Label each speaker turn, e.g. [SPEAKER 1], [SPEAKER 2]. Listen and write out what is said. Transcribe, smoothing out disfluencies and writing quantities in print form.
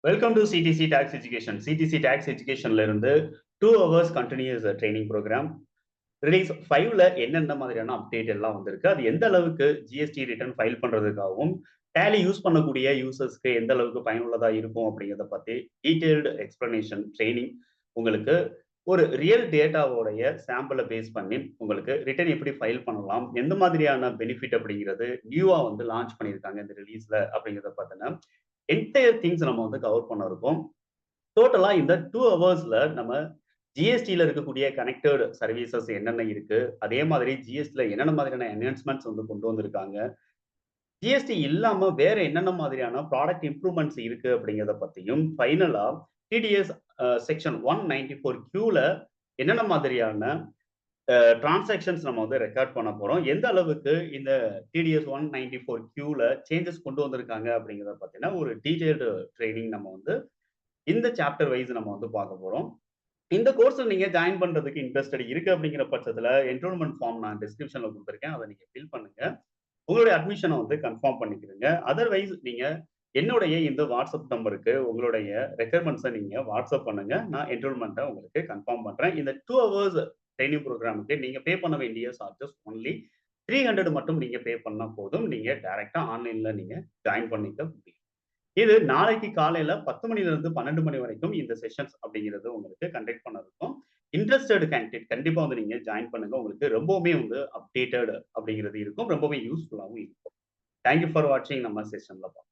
[SPEAKER 1] Welcome to CDC tax education. CDC tax எஜுகேஷன்ல இருந்து 2 hours continuous training program. Release 5ல என்னென்ன மாதிரியான அப்டேட் எல்லாம் வந்திருக்கு, அது எந்த அளவுக்கு ஜிஎஸ்டி ரிட்டர்ன் ஃபைல் பண்றதுக்காகவும், டேலி யூஸ் பண்ணக்கூடிய யூசர்ஸ்க்கு எந்த அளவுக்கு பயனுள்ளதா இருக்கும் அப்படிங்கிறத பத்தி டீடைல்டு எக்ஸ்பிளனேஷன் ட்ரைனிங் உங்களுக்கு ஒரு ரியல் டேட்டாவோடைய சாம்பிள பேஸ் பண்ணி உங்களுக்கு ரிட்டர்ன் எப்படி ஃபைல் பண்ணலாம், எந்த மாதிரியான பெனிஃபிட் அப்படிங்கிறது நியூவா வந்து லான்ச் பண்ணியிருக்காங்க இந்த ரிலீஸ்ல அப்படிங்கிறத பத்தின என்டையர் திங்ஸ் நம்ம வந்து கவர் பண்ண இருக்கோம். டோட்டலா இந்த 2 ஹவர்ஸ்ல நம்ம ஜிஎஸ்டில இருக்கக்கூடிய கனெக்டட் சர்வீசஸ் என்னென்ன இருக்கு, அதே மாதிரி ஜிஎஸ்டில என்னென்ன மாதிரியான என்ஹான்ஸ்மென்ட்ஸ் வந்து கொண்டு வந்திருக்காங்க, ஜிஎஸ்டி இல்லாம வேற என்னென்ன மாதிரியான ப்ராடக்ட் இம்ப்ரூவ்மென்ட்ஸ் இருக்கு அப்படிங்கிறத பத்தியும், ஃபைனலா டிடிஎஸ் செக்ஷன் 194 கியூல என்னென்ன மாதிரியான டிரான்சாக்ஷன்ஸ் நம்ம வந்து ரெக்கார்ட் பண்ண போறோம். எந்த அளவுக்கு இந்த டிடிஎஸ் 194 கியூல சேஞ்சஸ் கொண்டு வந்திருக்காங்க அப்படிங்கிறத பத்தின ஒரு டீடைல்டு ட்ரெய்னிங் நம்ம வந்து இந்த சாப்டர் வைஸ் நம்ம வந்து பார்க்க போறோம். இந்த கோர்ஸ்ல நீங்க ஜாயின் பண்றதுக்கு இன்ட்ரெஸ்டட் இருக்கு அப்படிங்கிற பட்சத்துல என்ரோல்மென்ட் ஃபார்ம் நான் டிஸ்கிரிப்ஷன்ல குடுத்திருக்கேன். அத நீங்க ஃபில் பண்ணுங்க. உங்களுடைய அட்மிஷன வந்து கன்ஃபார்ம் பண்ணிக்கிருங்க. அதர்வைஸ் நீங்க என்னுடைய இந்த வாட்ஸ்அப் நம்பருக்கு உங்களுடைய ரெக்யர்மெண்ட்ஸ நீங்க வாட்ஸ்அப் பண்ணுங்க. நான் என்ரோல்மென்ட்ட உங்களுக்கு கன்ஃபார்ம் பண்றேன். இந்த 2 ஹவர்ஸ் ட்ரெய்னிங் புரோகிராமுக்கு நீங்க பே பண்ண வேண்டிய சார்ஜஸ் ஒன்லி 300 மட்டும் நீங்க பே பண்ணா போதும். நீங்க டைரக்ட்டா ஆன்லைன்ல நீங்க ஜாயின் பண்ணிக்க முடியும். இது நாளைக்கு காலையில 10 மணிலிருந்து 12 மணி வரைக்கும் இந்த செஷன்ஸ் அப்படிங்கிறது உங்களுக்கு கண்டக்ட் பண்ண இருக்கும். இன்ட்ரஸ்டட் கேண்டிடேட் கண்டிப்பா வந்து நீங்க ஜாயின் பண்ணுங்க. உங்களுக்கு ரொம்பவுமே வந்து அப்டேட்டட் அப்படிங்கிறது இருக்கும். ரொம்பவே யூஸ்ஃபுல்லாவும் இருக்கும். தேங்க் யூ ஃபார் வாட்சிங். நம்ம செஷன்ல பார்ப்போம்.